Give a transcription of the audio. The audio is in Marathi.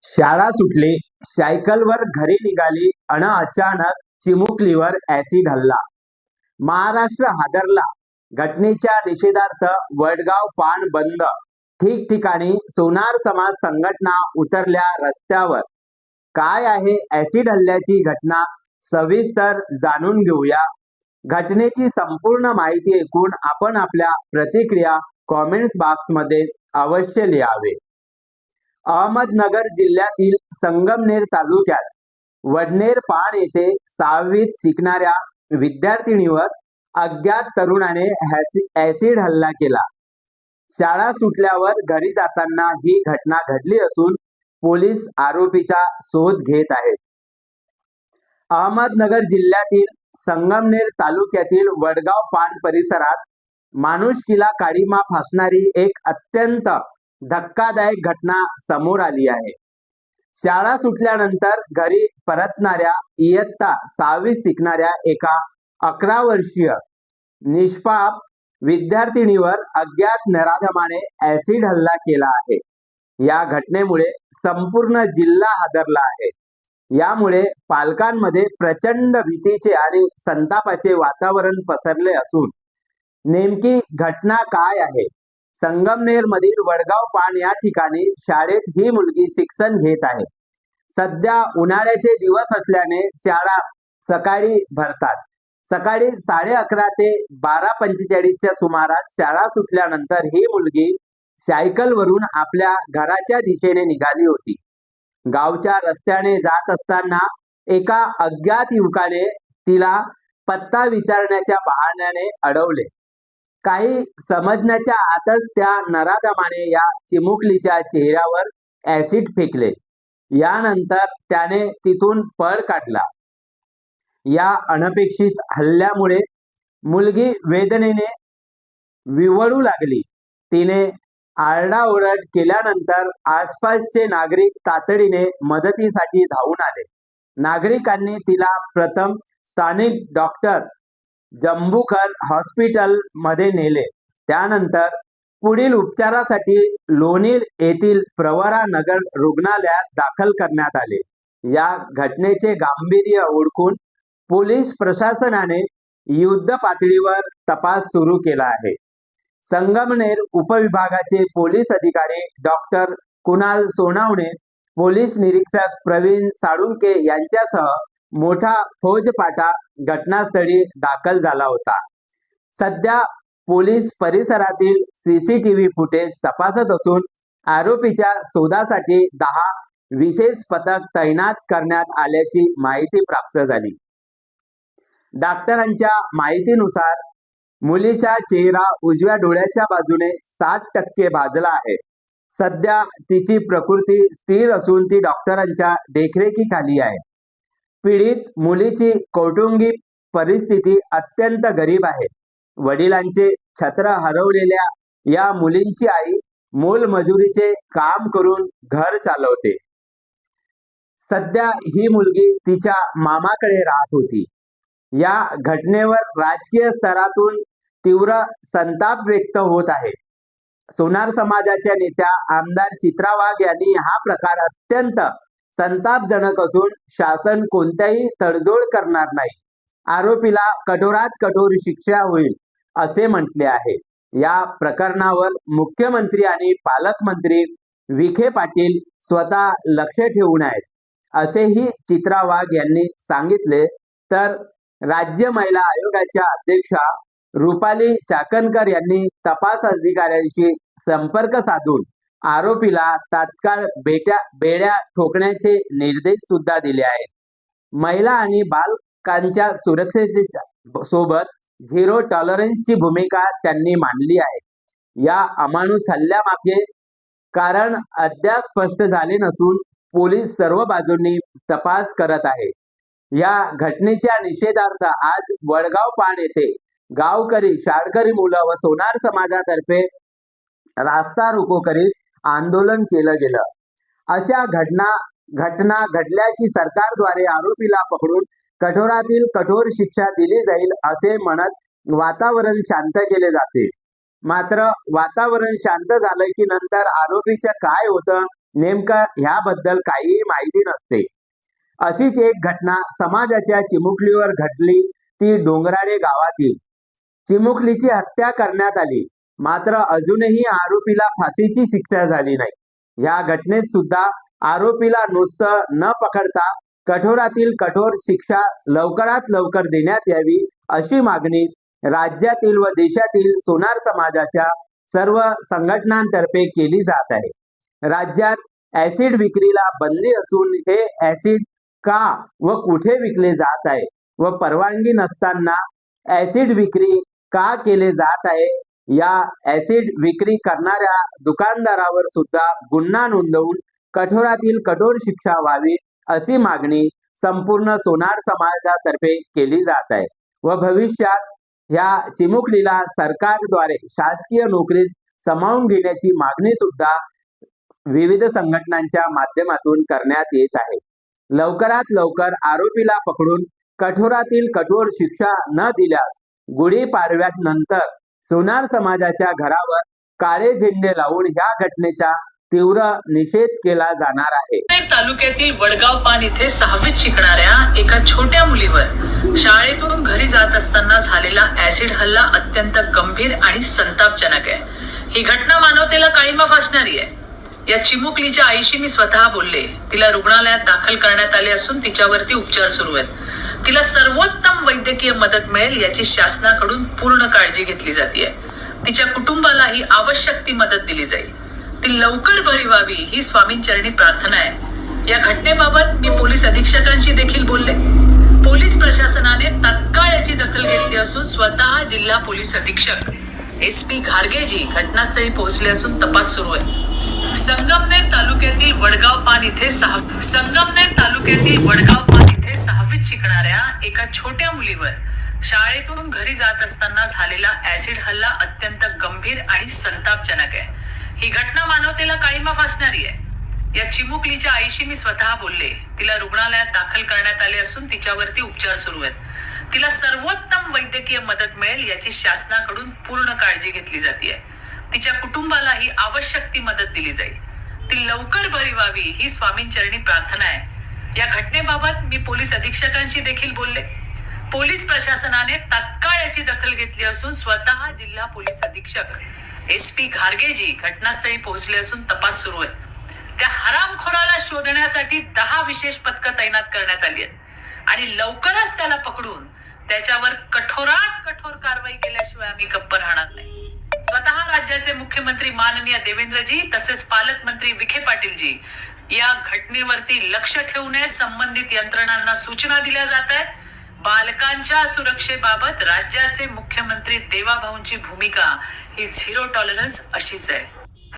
शाळा सुटली, सायकलवर घरी निघाली अन अचानक चिमुकलीवर ऍसिड हल्ला. महाराष्ट्र हादरला. घटनेच्या निषेधार्थ वडगाव पान बंद. ठिकठिकाणी सोनार समाज संघटना उतरल्या रस्त्यावर. काय आहे ऍसिड हल्ल्याची घटना, सविस्तर जाणून घेऊया. घटनेची संपूर्ण माहिती ऐकून आपण आपल्या प्रतिक्रिया कॉमेंट्स बॉक्समध्ये अवश्य लिहावे. अहमदनगर जिल्ह्यातील संगमनेर तालुक्यात वडनेर पाण येथे 6वीत शिकणाऱ्या विद्यार्थिनीवर अज्ञात तरुणाने ऍसिड हल्ला केला. शाळा सुटल्यावर घरी जाताना ही घटना घडली असून पोलीस आरोपीचा शोध घेत आहेत. अहमदनगर जिल्ह्यातील संगमनेर तालुक्यातील वडगाव पान परिसरात माणुसकीला काळीमा फासणारी एक अत्यंत धक्कादायक घटना समोर आली आहे. शाळा सुटल्यानंतर घरी परतणाऱ्या इयत्ता 6वीत शिकणाऱ्या एका 11 वर्षीय निष्पाप विद्यार्थिनीवर अज्ञात नराधमाने ऍसिड हल्ला केला आहे. या घटनेमुळे संपूर्ण जिल्हा हादरला आहे. यामुळे पालकांमध्ये प्रचंड भीतीचे आणि संतापाचे वातावरण पसरले असून नेमकी घटना काय आहे? संगमनेर मधील वडगाव पान या ठिकाणी शाळेत ही मुलगी शिक्षण घेत आहे. सध्या उन्हाळ्याचे दिवस असल्याने शाळा सकाळी भरतात. सकाळी 11:30 ते 12:45च्या सुमारास शाळा सुटल्यानंतर ही मुलगी सायकलवरून आपल्या घराच्या दिशेने निघाली होती. गावच्या रस्त्याने जात असताना एका अज्ञात युवकाने तिला पत्ता विचारण्याच्या बहाण्याने अडवले. काही समजण्याच्या आतच त्या नराधमाने या चिमुकलीच्या चेहऱ्यावर ऍसिड फेकले. यानंतर त्याने तिथून पळ काढला. या अनपेक्षित हल्ल्यामुळे मुलगी वेदनेने विव्हळू लागली. तिने आरडाओरड केल्यानंतर आसपासचे नागरिक तातडीने मदतीसाठी धावून आले. नागरिकांनी तिला प्रथम स्थानिक डॉक्टर जंबुकर हॉस्पिटल मध्ये नेले. त्यानंतर पुढील उपचारासाठी लोणी येथील प्रवरा नगर रुग्णालयात दाखल करण्यात आले. या घटनेचे गांभीर्य ओळखून पोलीस प्रशासनाने युद्ध पातळीवर तपास सुरू केला आहे. संगमनेर उपविभागाचे पोलीस अधिकारी डॉक्टर कुणाल सोनावणे, पोलीस निरीक्षक प्रवीण साळुंके यांच्यासह मोठा फौजफाटा घटनास्थळी दाखल झाला होता. सध्या पोलीस परिसरातील सीसीटीव्ही फुटेज तपासत असून आरोपीच्या शोधासाठी 10 विशेष पथक तैनात करण्यात आल्याची माहिती प्राप्त झाली. डॉक्टरांच्या माहितीनुसार मुलीचा चेहरा उजव्या डोळ्याच्या बाजूने 60% भाजला आहे. सध्या तिची प्रकृती स्थिर असून ती डॉक्टरांच्या देखरेखीखाली आहे. पीडित मुलीची कौटुंबिक परिस्थिती अत्यंत गरीब आहे. वडिलांचे छत्र हरवलेल्या या मुलींची आई मोलमजुरीचे काम करून घर चालवते. सध्या ही मुलगी तिच्या मामाकडे राहत होती. या घटनेवर राजकीय स्तरातून तीव्र संताप व्यक्त होत आहे. सोनार समाजाच्या नेत्या आमदार चित्रा वाघ यांनी हा प्रकार अत्यंत संतापजनक असून शासन कोणत्याही तडजोड करणार नाही, आरोपीला कठोरात कठोर शिक्षा होईल असे म्हटले आहे. या प्रकरणावर मुख्यमंत्री आणि पालकमंत्री विखे पाटील स्वतः लक्ष ठेवून आहेत असेही चित्रा वाघ यांनी सांगितले. तर राज्य महिला आयोगाच्या अध्यक्षा रुपाली चाकणकर यांनी तपास अधिकाऱ्यांशी संपर्क साधून आरोपीला तात्काळ बेड्या ठोकण्याचे निर्देश सुद्धा दिले आहेत. महिला आणि बालकांच्या सुरक्षेच्या सोबत झिरो टॉलरन्सची भूमिका त्यांनी मांडली आहे. या अमानुष हल्ल्यामागे कारण अद्याप स्पष्ट झाले नसून पोलीस सर्व बाजूंनी तपास करत आहे. या घटनेच्या निषेधार्थ आज वडगाव पाण येथे गावकरी, शाळकरी मुलं व सोनार समाजातर्फे रास्ता रोको करीत आंदोलन केलं गेलं. अशा घटना घडल्या की सरकारद्वारे आरोपीला पकडून कठोरातील कठोर शिक्षा दिली जाईल असे म्हणत वातावरण शांत केले जाते. मात्र वातावरण शांत झालं की नंतर आरोपीचं काय होतं नेमकं ह्याबद्दल काहीही माहिती नसते. अशीच एक घटना समाजाच्या चिमुकलीवर घडली, ती डोंगराळे गावातील. चिमुकलीची हत्या करण्यात आली, मात्र अजूनही आरोपीला फाशीची शिक्षा झाली नाही. या घटनेत सुद्धा आरोपीला नुसतं न पकडता कठोरातील कठोर शिक्षा लवकरात लवकर देण्यात यावी, अशी मागणी राज्यातील व देशातील सोनार समाजाच्या सर्व संघटनांतर्फे केली जात आहे. राज्यात ऍसिड विक्रीला बंदी असून हे ऍसिड का व कुठे विकले जात आहे व परवानगी नसताना ऍसिड विक्री का केले जात आहे, या ऍसिड विक्री करणाऱ्या दुकानदारावर सुद्धा गुन्हा नोंदवून कठोरातील कठोर शिक्षा व्हावी, अशी मागणी संपूर्ण सोनार समाजातर्फे केली जात आहे व भविष्यात ह्या चिमुकलीला सरकारद्वारे शासकीय नोकरीत सामावून घेण्याची मागणी सुद्धा विविध संघटनांच्या माध्यमातून करण्यात येत आहे. लवकरात लवकर आरोपीला पकडून कठोरातील कठोर शिक्षा न दिल्यास गुढीपाडव्यानंतर सोनार समाजाच्या घरावर काळे झेंडे लावून या घटनेचा तीव्र निषेध केला जाणार आहे. तालुक्यातील वडगाव पान इथे 6वीत शिकणाऱ्या एका छोट्या मुलीवर शाळेतून घरी जात असताना झालेला ऍसिड हल्ला अत्यंत गंभीर आणि संतापजनक आहे. ही घटना मानवतेला काळिमा फासणारी आहे. या चिमुकलीच्या आईशी मी स्वतः बोलले. तिला रुग्णालयात दाखल करण्यात आले असून तिच्यावरती उपचार सुरू आहेत. तिला सर्वोत्तम वैद्यकीय मदत मिळेल याची शासनाकडून पूर्ण काळजी घेतली जाते. तिच्या कुटुंबालाही आवश्यक ती मदत दिली जाईल. ती लवकर बरी व्हावी ही स्वामींचरणी प्रार्थना आहे. या घटनेबाबत मी पोलीस अधीक्षकांशी देखील बोलले. पोलीस प्रशासनाने तत्काळ याची दखल घेतली असून स्वतः जिल्हा पोलीस अधीक्षक SP घारगेजी घटनास्थळी पोहोचले असून तपास सुरू आहे. संगमनेर तालुक्यातील वडगाव पान इथे 6वीत शिकणाऱ्या एका छोट्या मुलीवर शाळेतून घरी जात असताना झालेला ऍसिड हल्ला अत्यंत गंभीर आणि संतापजनक आहे. ही घटना मानवतेला काळिमा फासणारी आहे. या चिमुकलीच्या आईशी मी स्वतः बोलले. तिला रुग्णालयात दाखल करण्यात आले असून तिच्यावरती उपचार सुरू आहेत. तिला सर्वोत्तम वैद्यकीय मदत मिळेल याची शासनाकडून पूर्ण काळजी घेतली जाते. तिच्या कुटुंबालाही आवश्यक ती मदत दिली जाईल. ती लवकर बरी व्हावी ही स्वामींचरणी प्रार्थना आहे. या घटनेबाबत मी पोलीस अधीक्षकांशी देखील बोलले. पोलीस प्रशासनाने तत्काळ याची दखल घेतली असून स्वतः जिल्हा पोलीस अधीक्षक SP घारगेजी घटनास्थळी पोहोचले असून तपास सुरू आहे. त्या हरामखोराला शोधण्यासाठी 10 विशेष पथकं तैनात करण्यात आली आहेत आणि लवकरच त्याला पकडून त्याच्यावर कठोरात कठोर कारवाई केल्याशिवाय आम्ही गप्प राहणार नाही. स्वतः राज्याचे मुख्यमंत्री माननीय देवेंद्रजी तसेच पालकमंत्री विखे पाटीलजी या घटनेवरती लक्ष ठेवून संबंधित यंत्रणांना सूचना दिल्या जात आहेत. बालकांच्या सुरक्षेबाबत राज्याचे मुख्यमंत्री देवाभाऊंची भूमिका ही 0 टॉलरन्स अशीच आहे.